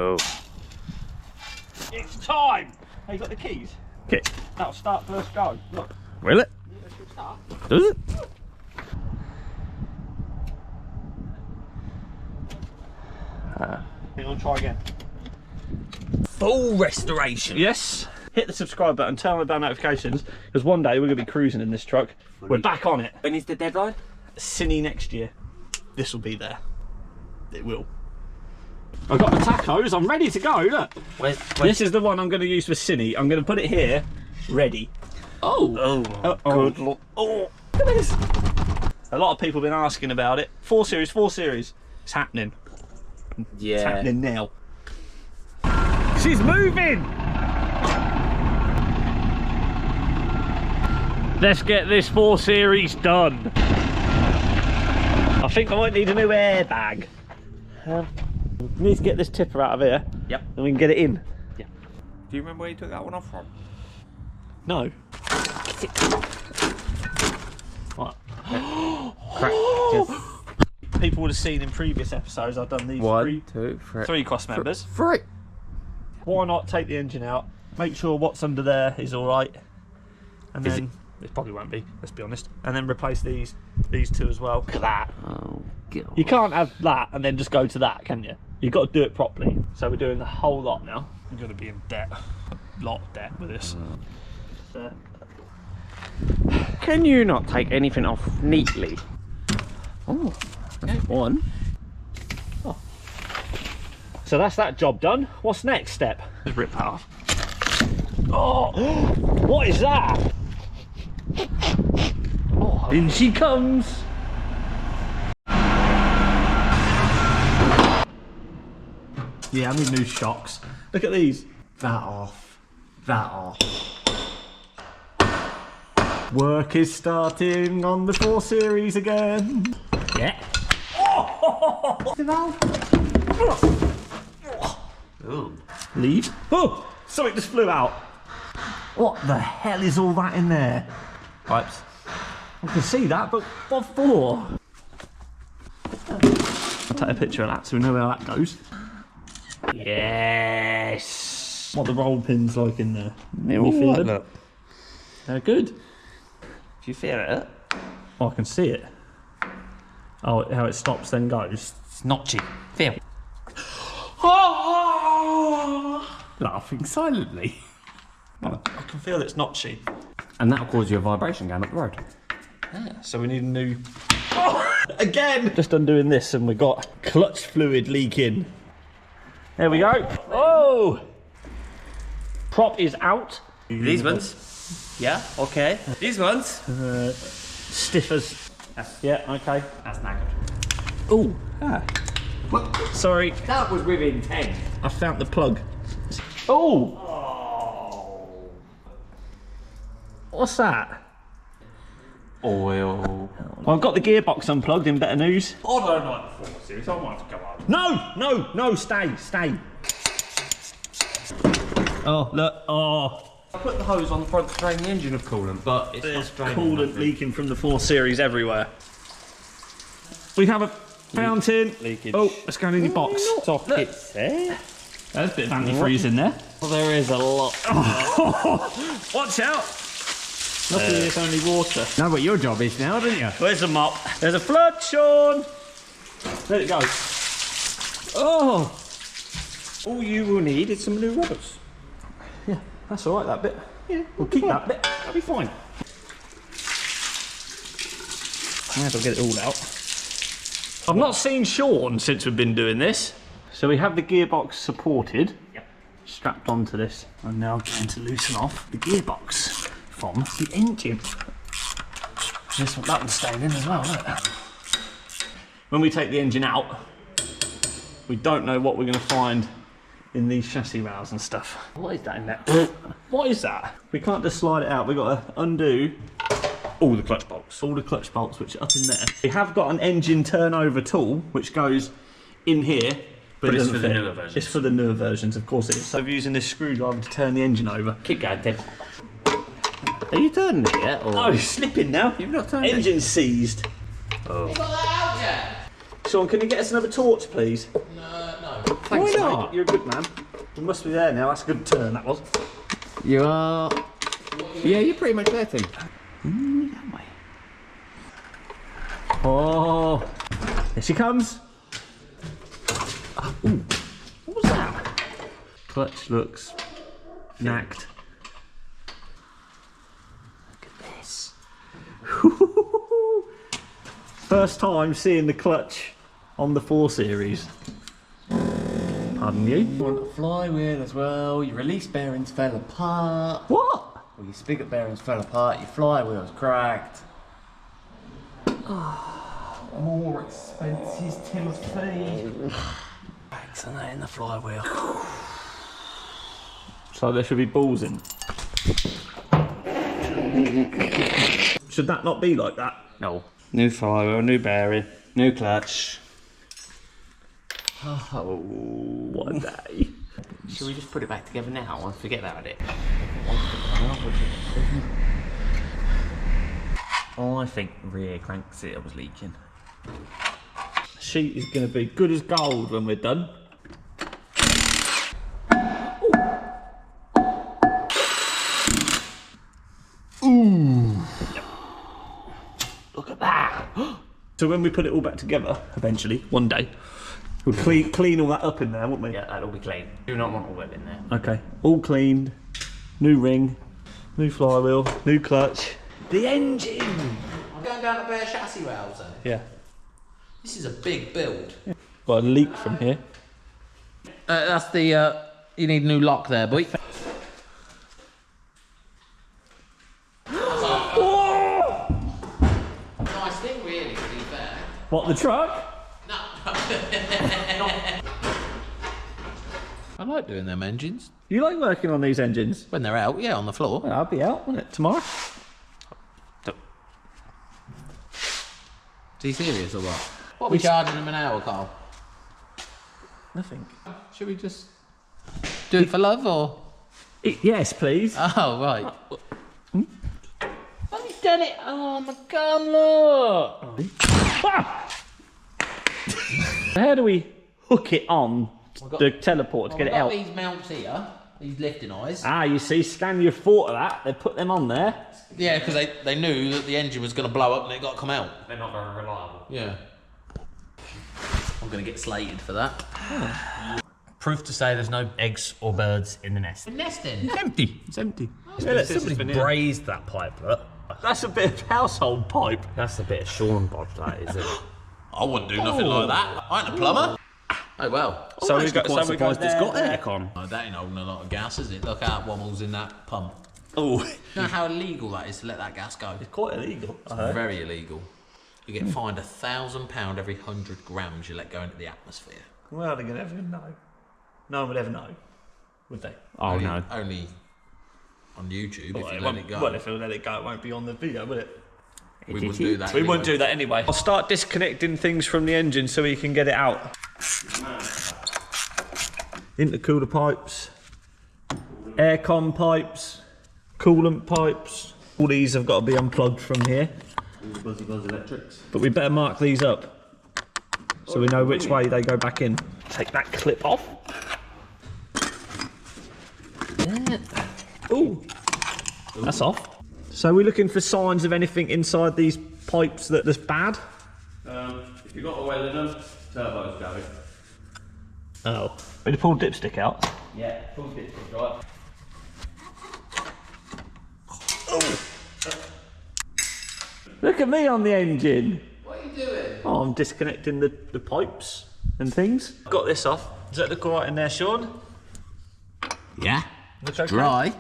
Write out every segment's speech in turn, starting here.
Oh. It's time! Hey, you got the keys? Okay. That'll start first go. Look. Will it? Yeah, it should start. Does it? Hang on, try again. Full restoration. Yes. Hit the subscribe button, turn on the bell notifications, because one day we're going to be cruising in this truck. We're back on it. When is the deadline? Cine next year. This will be there. It will. I've got the tacos, I'm ready to go, look. Where's... This is the one I'm going to use for Cine. I'm going to put it here, ready. Oh. Good look. Oh, look at this. A lot of people have been asking about it. 4 Series, 4 Series. It's happening. Yeah. It's happening now. She's moving! Let's get this 4 Series done. I think I might need a new airbag. We need to get this tipper out of here. Yep. And we can get it in. Yeah. Do you remember where you took that one off from? No. What? Just... People would have seen in previous episodes I've done these 1, 2, 3. 3 cost members. 3. Why not take the engine out, make sure what's under there is alright, and Is then it probably won't be, let's be honest, and then replace these 2 as well. Look at that. Oh, God. You can't have that and then just go to that, can you? You've got to do it properly. So we're doing the whole lot now. We're going to be in debt, a lot of debt with this. Can you not take anything off neatly? Oh, that's one. So that's that job done. What's next step? Just rip that off. Oh, what is that? Oh, in she comes. Yeah, I need new shocks. Look at these. That off. That off. Work is starting on the 4 Series again. Yeah. Oh! The valve. Ooh. Leave. Oh! Something just flew out. What the hell is all that in there? Pipes. I can see that, but what for? I'll take a picture of that so we know where that goes. Yes! What are the roll pins like in there? You feel them? Look. They're good. Do you feel it? Oh, I can see it. Oh, how it stops then goes. It's notchy. Feel. Laughing silently. I can feel it's notchy. And that'll cause you a vibration going up the road. So we need a new... Oh, again! Just undoing this and we've got clutch fluid leaking. There we go. Oh! Prop is out. These ones? Yeah, okay. These ones? Stiff as... Yeah, okay. That's not good. Oh, ah. Sorry, That was with intent. I found the plug. Oh! What's that? Oil. Well, I've got the gearbox unplugged in better news. I don't like the 4 Series. I might have to go up. No, stay. Oh, look, oh. I put the hose on the front to drain the engine of coolant, but it's There's not draining coolant nothing. leaking from the 4 Series everywhere. We have a fountain. Leakage. Oh, let's go in your box. Sockets there. There's a bit of antifreeze in there. Well, there is a lot. Watch out. Luckily it's only water. Know what your job is now, don't you? Where's the mop? There's a flood, Sean. Let it go. Oh. All you will need is some new rubbers. Yeah, that's all right, that bit. Yeah, we'll keep that bit. That'll be fine. Might as well get it all out. I've not seen Sean since we've been doing this. So we have the gearbox supported. Yep. Strapped onto this. I'm now going to loosen off the gearbox from the engine. That one's staying in as well, look. When we take the engine out, we don't know what we're going to find in these chassis rails and stuff. What is that in there? What is that? We can't just slide it out. We've got to undo all the clutch bolts. All the clutch bolts which are up in there. We have got an engine turnover tool which goes in here. But it's doesn't for the fit. newer versions. It's for the newer versions, of course it is. So I'm using this screwdriver to turn the engine over. Keep going, Tim. Are you turning it yet? Or? Oh, it's slipping now. You've not turned it. Engine's seized. Oh. Sean, can you get us another torch, please? No. Thanks, Why not? mate. You're a good man. We must be there now. That's a good turn, that was. You are. Yeah, you're pretty much there, Tim. That way. Oh, here she comes. Ooh. What was that? Clutch looks knacked. Look at this. First time seeing the clutch on the 4 Series. Pardon you? You want a flywheel as well. Your release bearings fell apart. What? Well, your spigot bearings fell apart. Your flywheel's cracked. More expenses, Timothy. Cracks in the flywheel. So there should be balls in. Should that not be like that? No. New flywheel, new bearing, new clutch. Oh, What a day. should we just put it back together now and forget about it? I think rear crankset was leaking. Sheet is going to be good as gold when we're done. Ooh. Look at that. So when we put it all back together, eventually, one day, we'll clean all that up in there, won't we? Yeah, that'll be clean. Do not want oil in there. Okay, all cleaned, new ring, new flywheel, new clutch. The engine! I'm going down to bare chassis rails then. Yeah. This is a big build. Got a leak from here. That's the, you need a new lock there, boy. Nice thing really, to be fair. What, the truck? I like doing them engines. You like working on these engines? When they're out, yeah, on the floor. Well, I'll be out, won't it, tomorrow? Is he serious or what? What are we charging them an hour, Carl? Nothing. Should we just do it for love or? Yes, please. Oh, right. Have you done it? Oh my god, look! Ah! How do we hook it on the teleport to get it out? These mounts here, these lifting eyes. Ah, you see, Scania thought of that. They put them on there. Yeah, because they knew that the engine was going to blow up and it got to come out. They're not very reliable. Yeah. I'm going to get slated for that. Proof to say there's no eggs or birds in the nest. Nesting. It's empty. It's empty. Yeah, look, Somebody brazed that pipe, look. That's a bit of household pipe. That's a bit of Sean bodge, that is it? I wouldn't do nothing like that. I ain't a plumber. Oh well. So we've got quite surprised it's got aircon. Oh, that ain't holding a lot of gas, is it? Look out, Wommels in that pump. Oh, You know how illegal that is to let that gas go? quite illegal. Very illegal. You get fined £1,000 every 100 grams you let go into the atmosphere. Well, they're gonna ever know. No one would ever know, would they? Oh no. Only on YouTube Well, if you it let won't- it go. Well, if we let it go, it won't be on the video, will it? We wouldn't do that. We won't do that anyway. I'll start disconnecting things from the engine so we can get it out. Intercooler pipes, aircon pipes, coolant pipes. All these have got to be unplugged from here. Buzzy buzz electrics. But we better mark these up so we know which way they go back in. Take that clip off. Ooh, that's off. So we're looking for signs of anything inside these pipes that's bad? If you've got oil in them, turbo's going. Oh. We pull dipstick out. Yeah, full dip, right. Look at me on the engine. What are you doing? Oh, I'm disconnecting the pipes and things. Got this off. Does that look alright in there, Sean? Yeah. Looks okay? Dry.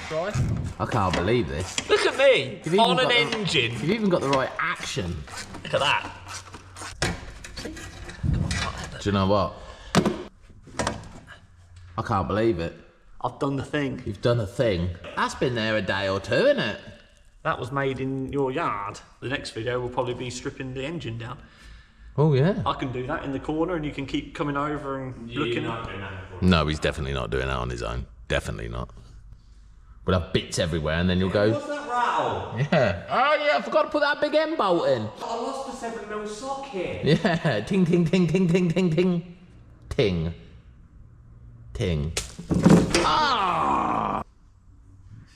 Dry. I can't believe this. Look at me You've on even an got the- engine. You've even got the right action. Look at that. Do you know what? I can't believe it. I've done the thing. You've done a thing. That's been there a day or two, isn't it? That was made in your yard. The next video will probably be stripping the engine down. Oh yeah. I can do that in the corner and you can keep coming over and looking. No, he's definitely not doing that on his own. Definitely not. We'll have bits everywhere and then you'll go... What's that rattle? Yeah. Oh yeah, I forgot to put that big M bolt in. I lost the 7mm socket. Yeah. Ting, ting, ting, ting, ting, ting, ting. Ting. Ting. Ah!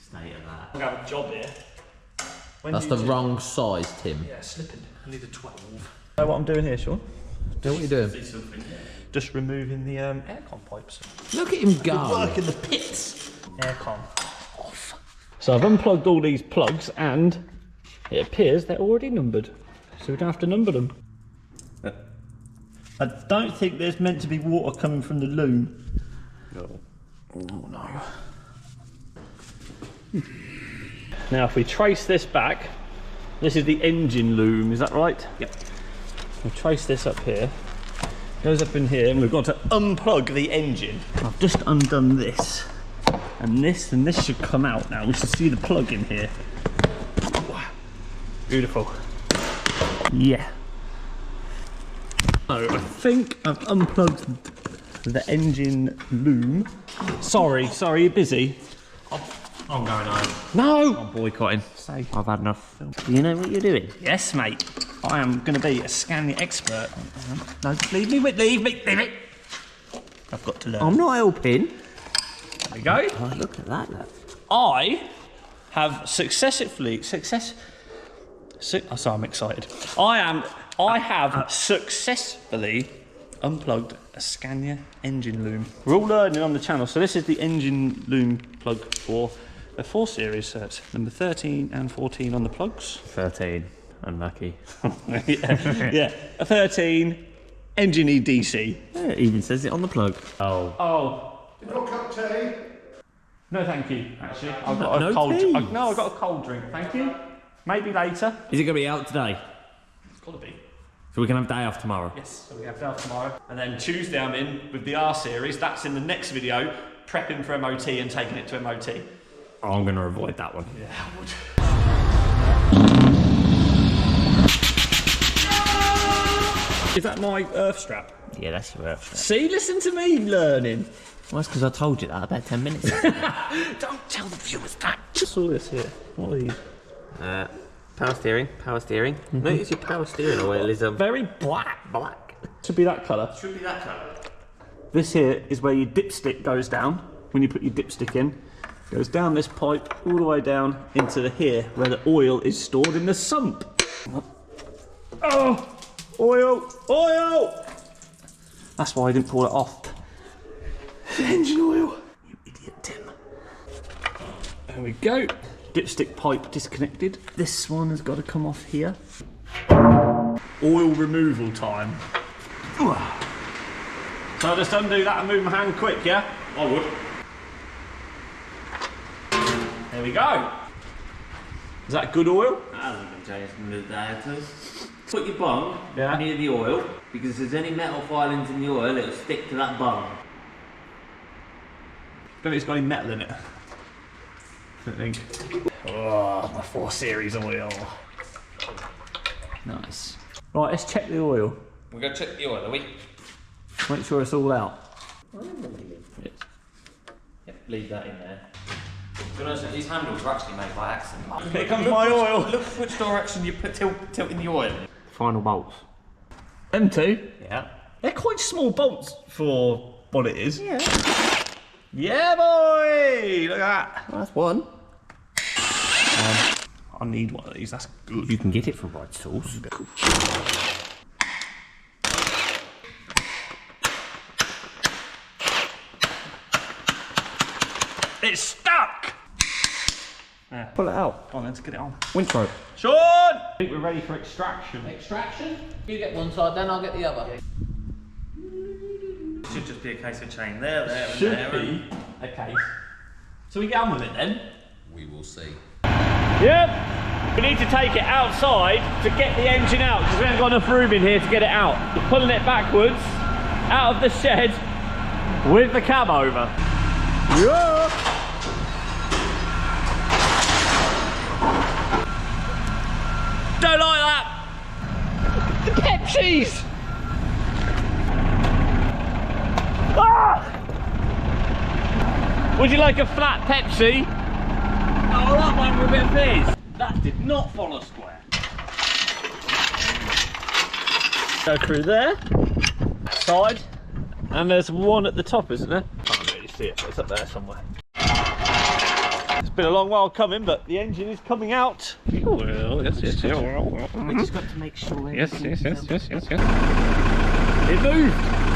State of that. I'm gonna have a job here. When That's do you the do- wrong size, Tim. Yeah, slipping. I need a 12. Know what I'm doing here, Sean? What are you doing? See something. Just removing the aircon pipes. Look at him go. Work in the pits. Aircon off. So I've unplugged all these plugs and it appears they're already numbered. So we don't have to number them. I don't think there's meant to be water coming from the loom. No. Oh no. Now if we trace this back, this is the engine loom, is that right? Yep. We'll trace this up here. Goes up in here and we've got to unplug the engine. I've just undone this. And this should come out now. We should see the plug in here. Beautiful. Yeah. So I think I've unplugged the engine loom. Sorry, you're busy. I'm going home. No! I'm boycotting. Say, I've had enough. Do you know what you're doing? yes, mate. I am going to be a Scania expert. No, leave me. I've got to learn. I'm not helping. There we go. Oh, look at that, look. I have sorry, I'm excited. I have successfully unplugged a Scania engine loom. We're all learning on the channel. So this is the engine loom plug for a 4 Series. So it's number 13 and 14 on the plugs. 13. Unlucky. yeah, a 13 engine DC. Yeah, it even says it on the plug. Oh. Oh. No cup tea. No, thank you. Actually, I've got No a cold. tea? No, I've got a cold drink. Thank you. Maybe later. Is it going to be out today? It's got to be. So we can have day off tomorrow? Yes, so we have that tomorrow. And then Tuesday I'm in with the R series. That's in the next video, prepping for MOT and taking it to MOT. Oh, I'm going to avoid that one. Yeah, I would. Is that my earth strap? Yeah, that's your earth. See, listen to me learning. Well, that's because I told you that about 10 minutes ago. Don't tell the viewers that. Just all this here. What are these? Power steering. Notice your power steering oil is Very black. Should be that colour. Should be that colour. This here is where your dipstick goes down. When you put your dipstick in, goes down this pipe all the way down into the here where the oil is stored in the sump. Oh, oil! That's why I didn't pull it off. Engine oil. You idiot, Tim. There we go. Dipstick pipe disconnected. This one has got to come off here. Oil removal time. So I'll just undo that and move my hand quick, yeah? I would. There we go. Is that good oil? Put your bung near the oil, because if there's any metal filings in the oil, it'll stick to that bung. Don't think it's got any metal in it. I think. Oh, my 4 Series oil. Nice. Right, let's check the oil. We're going to check the oil, are we? Make sure it's all out. Yep, leave that in there. To be honest, these handles are actually made by accident. Here comes my oil. Look which direction you put tilting the oil. Final bolts. Them two? Yeah. They're quite small bolts for what it is. Yeah. Yeah, boy! Look at that. Well, that's one. I need one of these, that's good. You can get it from Right Tools. It's stuck! Yeah. Pull it out. Come on, let's get it on. Winch rope. Sean! I think we're ready for extraction. Extraction? You get one side, then I'll get the other. Should just be a case of chain there, and Should there. be a case. So we get on with it then? We will see. Yep. We need to take it outside to get the engine out because we haven't got enough room in here to get it out. We're pulling it backwards out of the shed with the cab over. Yeah. Don't like that. The Pepsis. Ah! Would you like a flat Pepsi? Oh, that one with a bit of fizz. That did not follow square. Go through there, side, and there's one at the top, isn't there? Can't do see it. It's up there somewhere. It's been a long while coming, but the engine is coming out. Well, yes. We just got to make sure. Yes. It moved.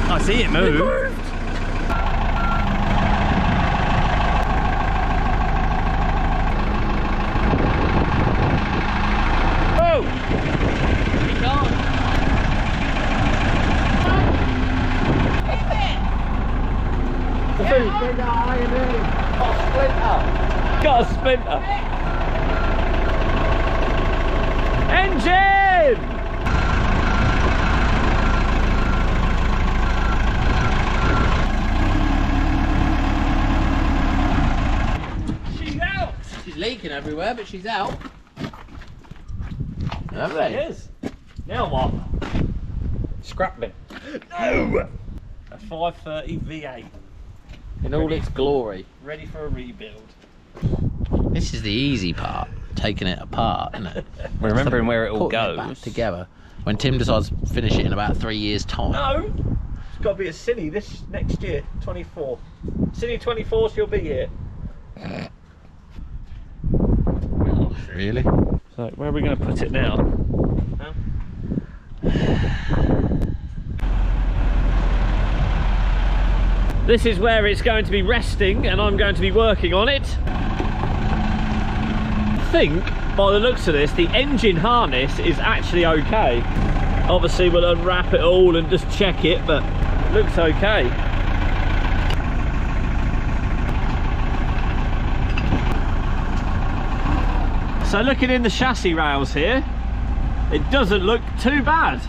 I see it move. It moved. Oh! Keep on. Got a splinter. Engine! She's out! She's leaking everywhere, but she's out. There it is. Now what? Scrap bin. No! A 530 V8. In all its glory. Ready for a rebuild. This is the easy part, taking it apart, isn't it? Remembering where it all Putting it goes. back together. When Tim decides to finish it in about 3 years' time. No! It's got to be a Cine this next year, 24. Cine 24, she'll be here. Really? So, where are we going to put it now? Huh? This is where it's going to be resting, and I'm going to be working on it. I think, by the looks of this, the engine harness is actually okay. Obviously, we'll unwrap it all and just check it, but it looks okay. So looking in the chassis rails here, it doesn't look too bad.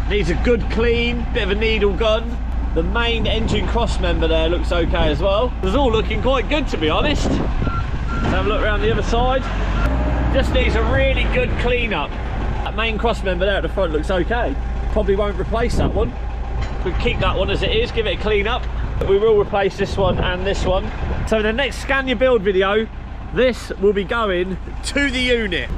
Needs a good clean, bit of a needle gun. The main engine cross member there looks okay as well. It's all looking quite good, to be honest. Let's have a look around the other side. Just needs a really good clean up. That main cross member there at the front looks okay. Probably won't replace that one. We'll keep that one as it is, give it a clean up. But we will replace this one and this one. So in the next Scania build video, this will be going to the unit.